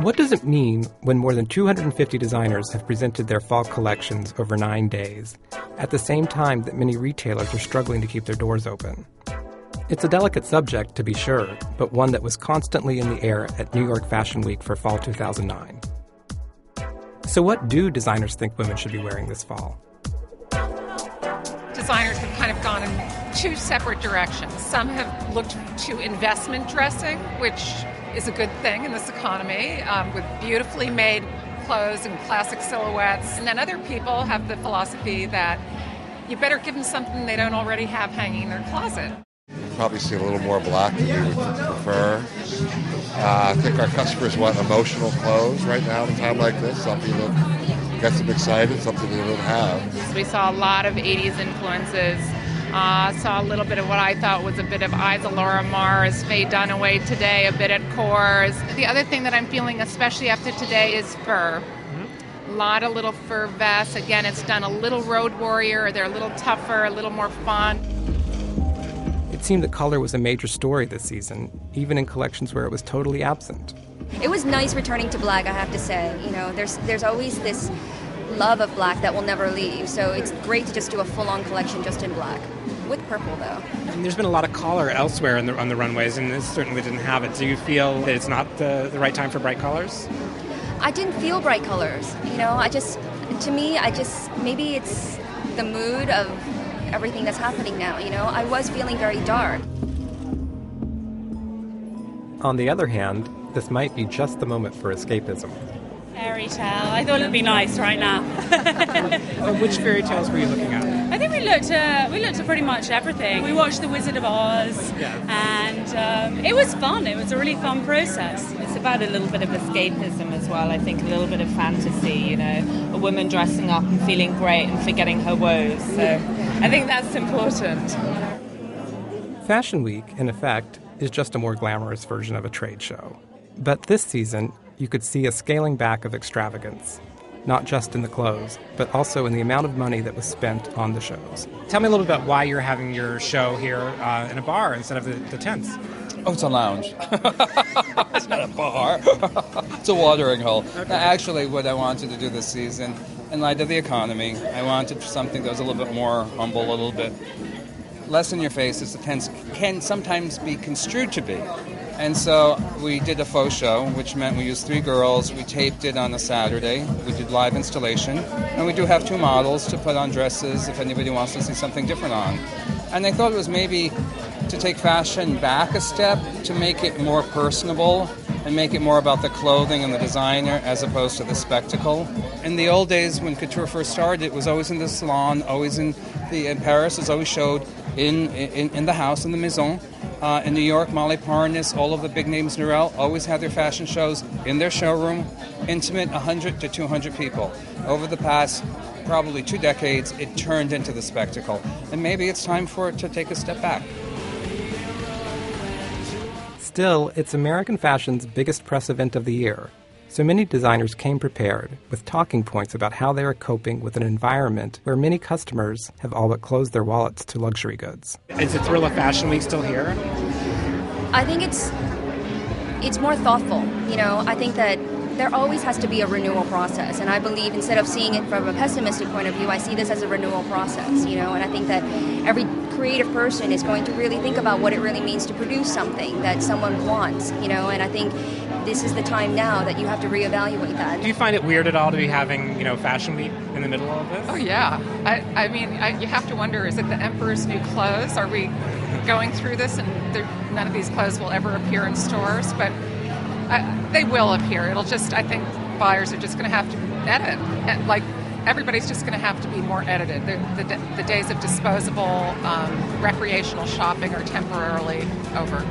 What does it mean when more than 250 designers have presented their fall collections over 9 days, at the same time that many retailers are struggling to keep their doors open? It's a delicate subject, to be sure, but one that was constantly in the air at New York Fashion Week for fall 2009. So what do designers think women should be wearing this fall? Designers have kind of gone in two separate directions. Some have looked to investment dressing, which is a good thing in this economy, with beautifully made clothes and classic silhouettes. And then other people have the philosophy that you better give them something they don't already have hanging in their closet. Probably see a little more black than we would prefer. I think our customers want emotional clothes right now at a time like this, something that gets them excited, something they don't have. We saw a lot of 80s influences. Saw a little bit of what I thought was a bit of Isadora Mars, Faye Dunaway today, a bit at Kors. The other thing that I'm feeling, especially after today, is fur. A lot of little fur vests. Again, it's done a little road warrior. They're a little tougher, a little more fun. It seemed that color was a major story this season, even in collections where it was totally absent. It was nice returning to black, I have to say. You know, there's always this love of black that will never leave, so it's great to just do a full-on collection just in black. With purple, though. And there's been a lot of color elsewhere on the runways, and this certainly didn't have it. Do you feel that it's not the right time for bright colors? I didn't feel bright colors. You know, maybe it's the mood of everything that's happening now, you know? I was feeling very dark. On the other hand, this might be just the moment for escapism. Fairy tale. I thought it'd be nice right now. Which fairy tales were you looking at? I think we looked at pretty much everything. We watched The Wizard of Oz, and it was fun. It was a really fun process. It's about a little bit of escapism as well. I think a little bit of fantasy, you know, a woman dressing up and feeling great and forgetting her woes. So I think that's important. Fashion Week, in effect, is just a more glamorous version of a trade show. But this season, you could see a scaling back of extravagance, not just in the clothes, but also in the amount of money that was spent on the shows. Tell me a little bit about why you're having your show here in a bar instead of the tents. Oh, it's a lounge. It's not a bar. It's a watering hole. Okay. Actually, what I wanted to do this season, in light of the economy, I wanted something that was a little bit more humble, a little bit less in your face, as the tents can sometimes be construed to be. And so we did a faux show, which meant we used 3 girls. We taped it on a Saturday. We did live installation. And we do have 2 models to put on dresses if anybody wants to see something different on. And I thought it was maybe to take fashion back a step, to make it more personable and make it more about the clothing and the designer as opposed to the spectacle. In the old days when couture first started, it was always in the salon, always in Paris. It was always showed in the house, in the maison. In New York, Molly Parnas, all of the big names, Narelle, always had their fashion shows in their showroom, intimate, 100 to 200 people. Over the past probably 2 decades, it turned into the spectacle. And maybe it's time for it to take a step back. Still, it's American fashion's biggest press event of the year. So many designers came prepared with talking points about how they are coping with an environment where many customers have all but closed their wallets to luxury goods. Is the thrill of Fashion Week still here? I think it's more thoughtful. You know, I think that there always has to be a renewal process, and I believe instead of seeing it from a pessimistic point of view, I see this as a renewal process, you know, and I think that every creative person is going to really think about what it really means to produce something that someone wants, you know, and I think this is the time now that you have to reevaluate that. Do you find it weird at all to be having, you know, Fashion Week in the middle of this? Oh, yeah. I mean, you have to wonder, is it the Emperor's New Clothes? Are we going through this and none of these clothes will ever appear in stores? But they will appear. It'll just, I think buyers are just going to have to edit. Like, everybody's just going to have to be more edited. The days of disposable recreational shopping are temporarily over.